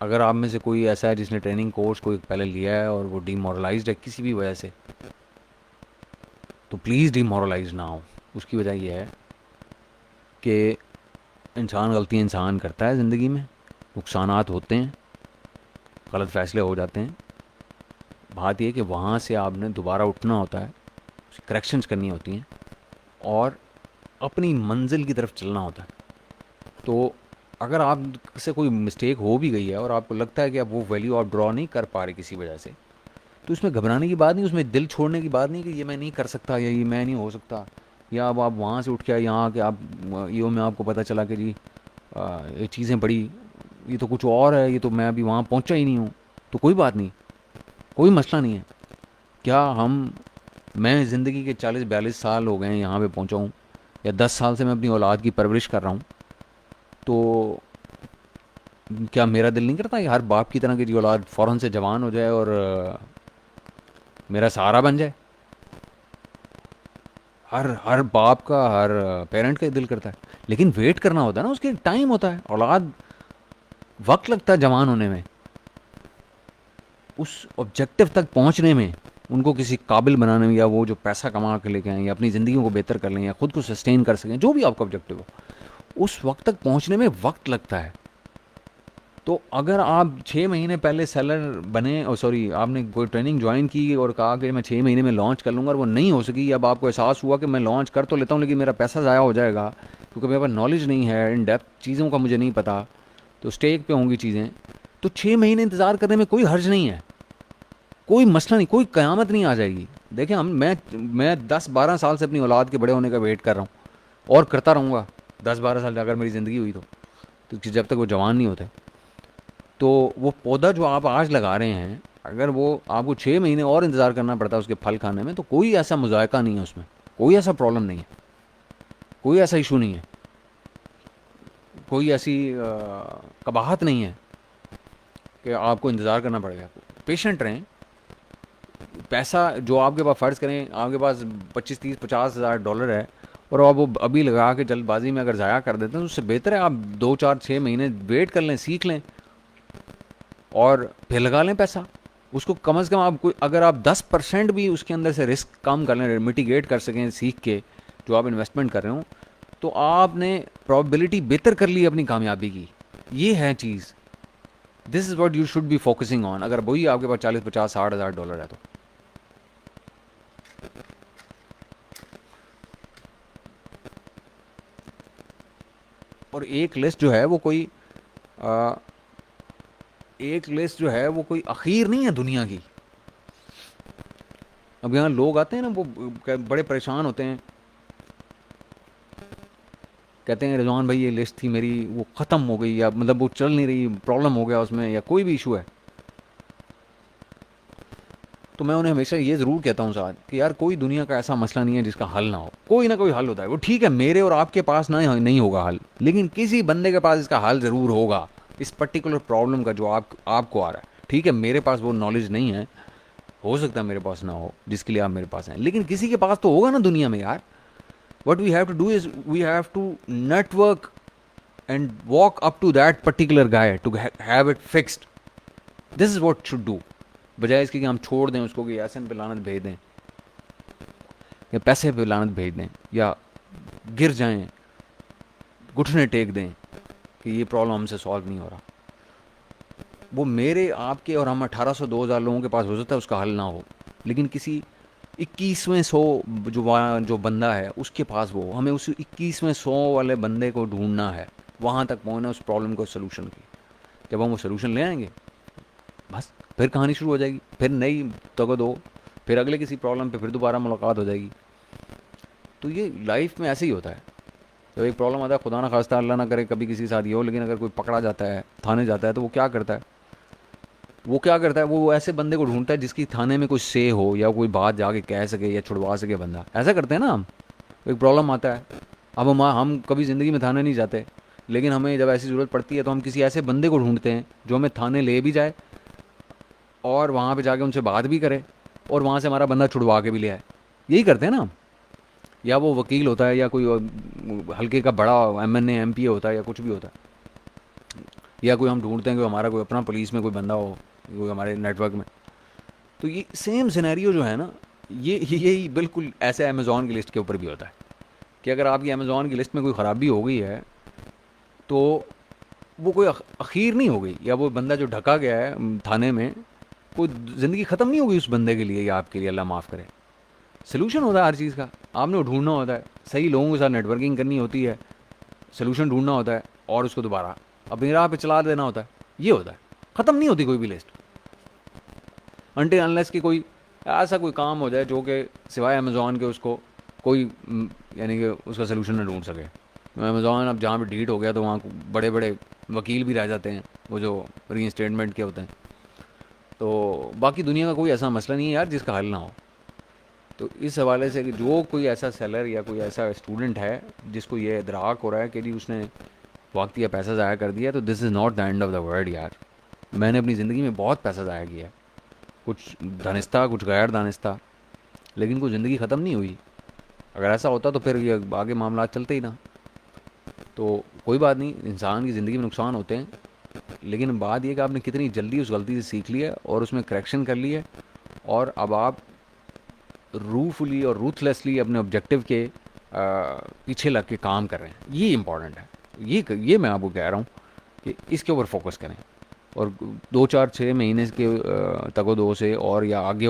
اگر آپ میں سے کوئی ایسا ہے جس نے ٹریننگ کورس کوئی پہلے لیا ہے اور وہ ڈی مورلائزڈ ہے کسی بھی وجہ سے، تو پلیز ڈی مورلائز نہ ہو. اس کی وجہ یہ ہے کہ انسان غلطی انسان کرتا ہے زندگی میں، نقصانات ہوتے ہیں، غلط فیصلے ہو جاتے ہیں. بات یہ کہ وہاں سے آپ نے دوبارہ اٹھنا ہوتا ہے، کریکشنز کرنی ہوتی ہیں اور اپنی منزل کی طرف چلنا ہوتا ہے. تو اگر آپ سے کوئی مسٹیک ہو بھی گئی ہے اور آپ کو لگتا ہے کہ آپ وہ ویلیو آپ ڈرا نہیں کر پا رہے کسی وجہ سے، تو اس میں گھبرانے کی بات نہیں، اس میں دل چھوڑنے کی بات نہیں کہ یہ میں نہیں کر سکتا یا یہ میں نہیں ہو سکتا. یا اب آپ وہاں سے اٹھ کے یہاں آ کے آپ ایو میں آپ کو پتہ چلا کہ جی یہ چیزیں بڑی، یہ تو کچھ اور ہے، یہ تو میں ابھی وہاں پہنچا ہی نہیں ہوں. تو کوئی بات نہیں، کوئی مسئلہ نہیں ہے. کیا میں زندگی کے 40-42 سال ہو گئے ہیں یہاں پہ پہنچا ہوں، یا 10 سال سے میں اپنی اولاد کی پرورش کر رہا ہوں. تو کیا میرا دل نہیں کرتا کہ ہر باپ کی طرح کی اولاد فوراً سے جوان ہو جائے اور میرا سہارا بن جائے؟ ہر باپ کا، ہر پیرنٹ کا دل کرتا ہے. لیکن ویٹ کرنا ہوتا ہے نا، اس کے ٹائم ہوتا ہے. اولاد وقت لگتا ہے جوان ہونے میں، اس آبجیکٹو تک پہنچنے میں، ان کو کسی قابل بنانے میں، یا وہ جو پیسہ کما کے لے کے آئیں، یا اپنی زندگیوں کو بہتر کر لیں، یا خود کو سسٹین کر سکیں، جو بھی آپ کا آبجیکٹو ہو، اس وقت تک پہنچنے میں وقت لگتا ہے. تو اگر آپ 6 مہینے پہلے سیلر بنے، اور سوری آپ نے کوئی ٹریننگ جوائن کی اور کہا کہ میں 6 مہینے میں لانچ کر لوں گا، اور وہ نہیں ہو سکی، اب آپ کو احساس ہوا کہ میں لانچ کر تو لیتا ہوں لیکن میرا پیسہ ضائع ہو جائے گا کیونکہ میرے پاس نالج نہیں ہے، ان ڈیپتھ چیزوں کا مجھے نہیں پتا، تو اسٹیک پہ ہوں گی چیزیں. تو 6 مہینے انتظار کرنے میں کوئی حرج نہیں ہے، کوئی مسئلہ نہیں، کوئی قیامت نہیں آ جائے گی. دیکھیں میں 10-12 سال سے اپنی اولاد کے بڑے ہونے کا ویٹ کر رہا ہوں اور کرتا رہوں گا 10-12 سال اگر میری زندگی ہوئی تو جب تک وہ جوان نہیں ہوتے. تو وہ پودا جو آپ آج لگا رہے ہیں، اگر وہ آپ کو 6 مہینے اور انتظار کرنا پڑتا ہے اس کے پھل کھانے میں، تو کوئی ایسا مذائقہ نہیں ہے اس میں، کوئی ایسا پرابلم نہیں ہے، کوئی ایسا ایشو نہیں ہے، کوئی ایسی قباحت نہیں ہے کہ آپ کو انتظار کرنا پڑے گا. پیشنٹ رہیں. پیسہ جو آپ کے پاس، فرض کریں آپ کے پاس 25-30-50 ہزار ڈالر ہے اور آپ وہ ابھی لگا کے جلد بازی میں اگر ضائع کر دیتے ہیں تو اس سے بہتر ہے آپ 2-4-6 مہینے ویٹ کر لیں، سیکھ لیں اور پھر لگا لیں پیسہ. اس کو کم از کم آپ کو، اگر آپ 10% بھی اس کے اندر سے رسک کم کر لیں، میٹیگیٹ کر سکیں سیکھ کے جو آپ انویسٹمنٹ کر رہے ہوں، تو آپ نے پرابیبلٹی بہتر کر لی اپنی کامیابی کی. یہ ہے چیز. This is what you should be focusing on. اگر وہی آپ کے پاس 40-50-60 ہزار ڈالر ہے تو. اور ایک لسٹ جو ہے وہ کوئی ایک لسٹ جو ہے وہ کوئی اخیر نہیں ہے دنیا کی. اب یہاں لوگ آتے ہیں نا وہ بڑے پریشان ہوتے ہیں, کہتے ہیں رضوان بھائی یہ لسٹ تھی میری وہ ختم ہو گئی, یا مطلب وہ چل نہیں رہی, پرابلم ہو گیا اس میں, یا کوئی بھی ایشو ہے. تو میں انہیں ہمیشہ یہ ضرور کہتا ہوں ساتھ کہ یار کوئی دنیا کا ایسا مسئلہ نہیں ہے جس کا حل نہ ہو, کوئی نہ کوئی حل ہوتا ہے. وہ ٹھیک ہے میرے اور آپ کے پاس نہیں ہوگا حل, لیکن کسی بندے کے پاس اس کا حل ضرور ہوگا, اس پرٹیکولر پرابلم کا جو آپ کو آ رہا ہے. ٹھیک ہے میرے پاس وہ نالج نہیں ہے, ہو سکتا ہے میرے پاس نہ ہو جس کے لیے آپ میرے پاس ہیں, لیکن کسی کے پاس تو ہوگا نا دنیا میں یار. What we have to do is we have to network and walk up to that particular guy to have it fixed. This is what should do, بجائے اس کے کہ ہم چھوڑ دیں اس کو کہ ایسن پہ لعنت بھیج دیں, یا پیسے پہ لعنت بھیج دیں, یا گر جائیں گھٹنے ٹیک دیں کہ یہ پرابلم ہم سے سالو نہیں ہو رہا. وہ میرے آپ کے اور ہم 1800-2000 لوگوں کے پاس ہو سکتا ہے اس کا حل نہ ہو, لیکن کسی 21ویں 100 جو بندہ ہے اس کے پاس وہ, ہمیں اس 21ویں 100 والے بندے کو ڈھونڈنا ہے, وہاں تک پہنچنا اس پرابلم کو سلوشن کی. جب ہم وہ سلوشن لے آئیں گے بس پھر کہانی شروع ہو جائے گی, پھر نئی تگد ہو, پھر اگلے کسی پرابلم پہ پھر دوبارہ ملاقات ہو جائے گی. تو یہ لائف میں ایسے ہی ہوتا ہے, جب ایک پرابلم آتا ہے, خدا نہ خواستہ اللہ نہ کرے کبھی کسی کے ساتھ یہ ہو, لیکن اگر کوئی پکڑا جاتا ہے تھانے جاتا ہے تو وہ کیا کرتا ہے, وہ ایسے بندے کو ڈھونڈتا ہے جس کی تھانے میں کوئی سے ہو یا کوئی بات جا کے کہہ سکے یا چھڑوا سکے بندہ. ایسا کرتے ہیں نا ہم, ایک پرابلم آتا ہے, اب ہم کبھی زندگی میں تھانے نہیں جاتے, لیکن ہمیں جب ایسی ضرورت پڑتی ہے تو ہم کسی ایسے بندے کو ڈھونڈتے ہیں جو ہمیں تھانے لے بھی جائے اور وہاں پہ جا کے ان سے بات بھی کرے اور وہاں سے ہمارا بندہ چھڑوا کے بھی لے آئے. یہی کرتے ہیں نا. یا وہ وکیل ہوتا ہے یا کوئی ہلکے کا بڑا ایم پی اے ہوتا ہے یا کچھ بھی ہوتا ہے, یا کوئی ہم ڈھونڈتے ہیں کہ ہمارا کوئی اپنا پولیس میں کوئی بندہ ہو کوئی ہمارے نیٹ ورک میں. تو یہ سیم سینیریو جو ہے نا, یہی بالکل ایسے امیزون کی لسٹ کے اوپر بھی ہوتا ہے کہ اگر آپ کی امیزون کی لسٹ میں کوئی خرابی ہو گئی ہے تو وہ کوئی اخیر نہیں ہو گئی, یا وہ بندہ جو ڈھکا گیا ہے تھانے میں کوئی زندگی ختم نہیں ہو گئی اس بندے کے لیے یا آپ کے لیے, اللہ معاف کرے. سلوشن ہوتا ہے ہر چیز کا, آپ نے ڈھونڈنا ہوتا ہے, صحیح لوگوں کے ساتھ نیٹ ورکنگ کرنی ہوتی ہے, سلوشن ڈھونڈنا ہوتا ہے اور اس کو دوبارہ اپنی راہ پہ چلا دینا ہوتا ہے. یہ ہوتا ہے, ختم نہیں ہوتی کوئی بھی لسٹ انٹل انلیس کہ کوئی ایسا کوئی کام ہو جائے جو کہ سوائے امیزون کے اس کو کوئی یعنی کہ اس کا سلوشن نہ ڈھونڈ سکے. امیزون اب جہاں پہ ڈیلیٹ ہو گیا تو وہاں بڑے بڑے وکیل بھی رہ جاتے ہیں, وہ جو ری انسٹیٹمنٹ کے ہوتے ہیں. تو باقی دنیا کا کوئی ایسا مسئلہ نہیں ہے یار جس کا حل نہ ہو. تو اس حوالے سے کہ جو کوئی ایسا سیلر یا کوئی ایسا اسٹوڈنٹ ہے جس کو یہ ادراک ہو رہا ہے کہ جی اس نے وقت یا پیسہ ضائع کر دیا, تو this is not the end of the world یار. میں نے اپنی زندگی میں بہت پیسہ ضائع کیا ہے, کچھ دانستہ کچھ غیر دانستہ, لیکن کوئی زندگی ختم نہیں ہوئی. اگر ایسا ہوتا تو پھر یہ آگے معاملات چلتے ہی نا. تو کوئی بات نہیں, انسان کی زندگی میں نقصان ہوتے ہیں, لیکن بات یہ کہ آپ نے کتنی جلدی اس غلطی سے سیکھ لیا اور اس میں کریکشن کر لی ہے, اور اب آپ روفلی اور روتھلیسلی اپنے آبجیکٹیو کے پیچھے لگ کے کام کر رہے ہیں. یہ امپورٹنٹ ہے. یہ میں آپ کو کہہ رہا ہوں کہ اس کے اوپر فوکس کریں, اور 2-4-6 مہینے کے تگ و دو سے اور یا آگے